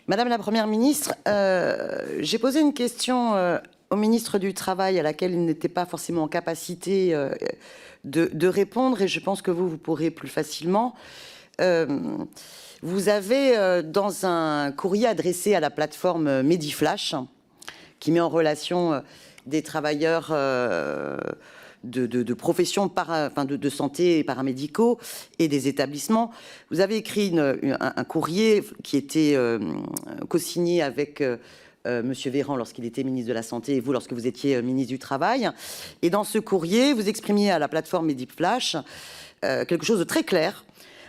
Madame la Première ministre, j'ai posé une question au ministre du Travail à laquelle il n'était pas forcément en capacité de répondre, et je pense que vous pourrez plus facilement. Vous avez, dans un courrier adressé à la plateforme Mediflash, qui met en relation des travailleurs de professions de santé et paramédicaux et des établissements, vous avez écrit un courrier qui était co-signé avec Monsieur Véran lorsqu'il était ministre de la Santé et vous lorsque vous étiez ministre du Travail. Et dans ce courrier, vous exprimiez à la plateforme Mediflash quelque chose de très clair.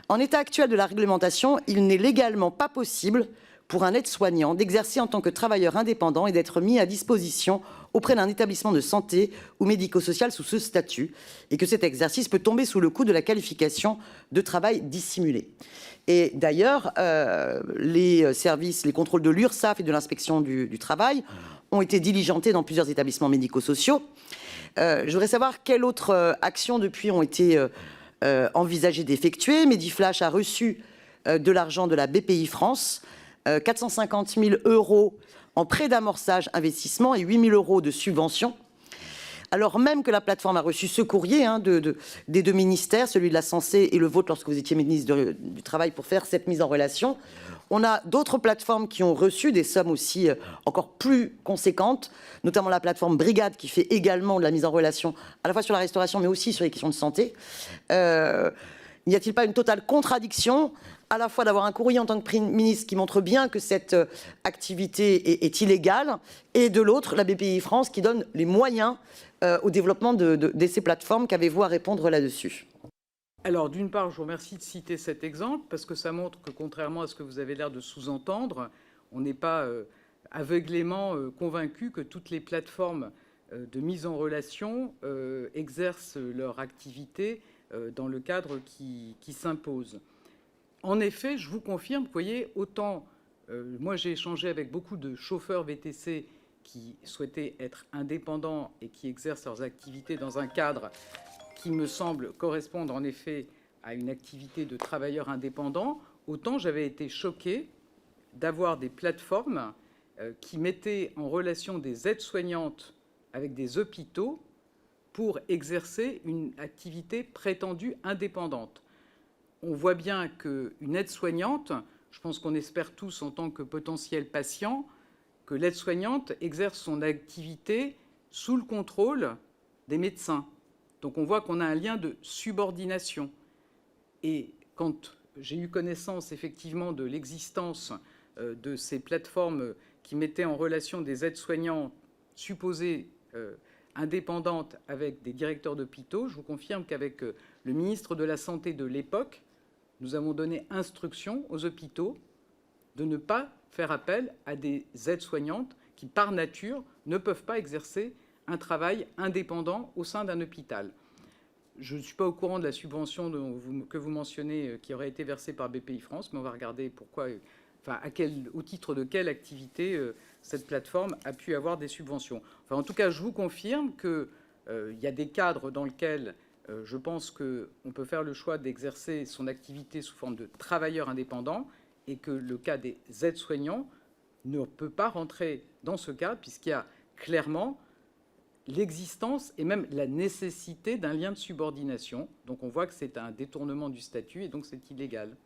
En état actuel de la réglementation, il n'est légalement pas possible pour un aide-soignant d'exercer en tant que travailleur indépendant et d'être mis à disposition auprès d'un établissement de santé ou médico-social sous ce statut, et que cet exercice peut tomber sous le coup de la qualification de travail dissimulé. Et d'ailleurs, les services, les contrôles de l'URSSAF et de l'inspection du travail ont été diligentés dans plusieurs établissements médico-sociaux. Je voudrais savoir quelles autres actions depuis ont été envisagées d'effectuer. Mediflash a reçu de l'argent de la BPI France, 450 000 € en prêt d'amorçage investissement et 8 000 € de subvention, alors même que la plateforme a reçu ce courrier des deux ministères, celui de la Santé et le vôtre lorsque vous étiez ministre du Travail, pour faire cette mise en relation. On a d'autres plateformes qui ont reçu des sommes aussi encore plus conséquentes, notamment la plateforme Brigade qui fait également de la mise en relation à la fois sur la restauration mais aussi sur les questions de santé. N'y a-t-il pas une totale contradiction à la fois d'avoir un courrier en tant que ministre qui montre bien que cette activité est illégale, et de l'autre, la BPI France qui donne les moyens au développement de ces plateformes? Qu'avez-vous à répondre là-dessus? Alors, d'une part, je vous remercie de citer cet exemple, parce que ça montre que, contrairement à ce que vous avez l'air de sous-entendre, on n'est pas aveuglément convaincu que toutes les plateformes de mise en relation exercent leur activité dans le cadre qui s'impose. En effet, je vous confirme, vous voyez, autant moi j'ai échangé avec beaucoup de chauffeurs VTC qui souhaitaient être indépendants et qui exercent leurs activités dans un cadre qui me semble correspondre en effet à une activité de travailleur indépendant, autant j'avais été choqué d'avoir des plateformes qui mettaient en relation des aides-soignantes avec des hôpitaux pour exercer une activité prétendue indépendante. On voit bien qu'une aide-soignante, je pense qu'on espère tous en tant que potentiel patient, que l'aide-soignante exerce son activité sous le contrôle des médecins. Donc on voit qu'on a un lien de subordination. Et quand j'ai eu connaissance effectivement de l'existence de ces plateformes qui mettaient en relation des aides-soignants supposées indépendantes avec des directeurs d'hôpitaux, je vous confirme qu'avec le ministre de la Santé de l'époque, nous avons donné instruction aux hôpitaux de ne pas faire appel à des aides-soignantes qui, par nature, ne peuvent pas exercer un travail indépendant au sein d'un hôpital. Je ne suis pas au courant de la subvention que vous mentionnez qui aurait été versée par BPI France, mais on va regarder pourquoi, au titre de quelle activité cette plateforme a pu avoir des subventions. En tout cas, je vous confirme qu'il y a des cadres dans lesquels je pense qu'on peut faire le choix d'exercer son activité sous forme de travailleur indépendant, et que le cas des aides-soignants ne peut pas rentrer dans ce cadre, puisqu'il y a clairement l'existence et même la nécessité d'un lien de subordination. Donc on voit que c'est un détournement du statut et donc c'est illégal.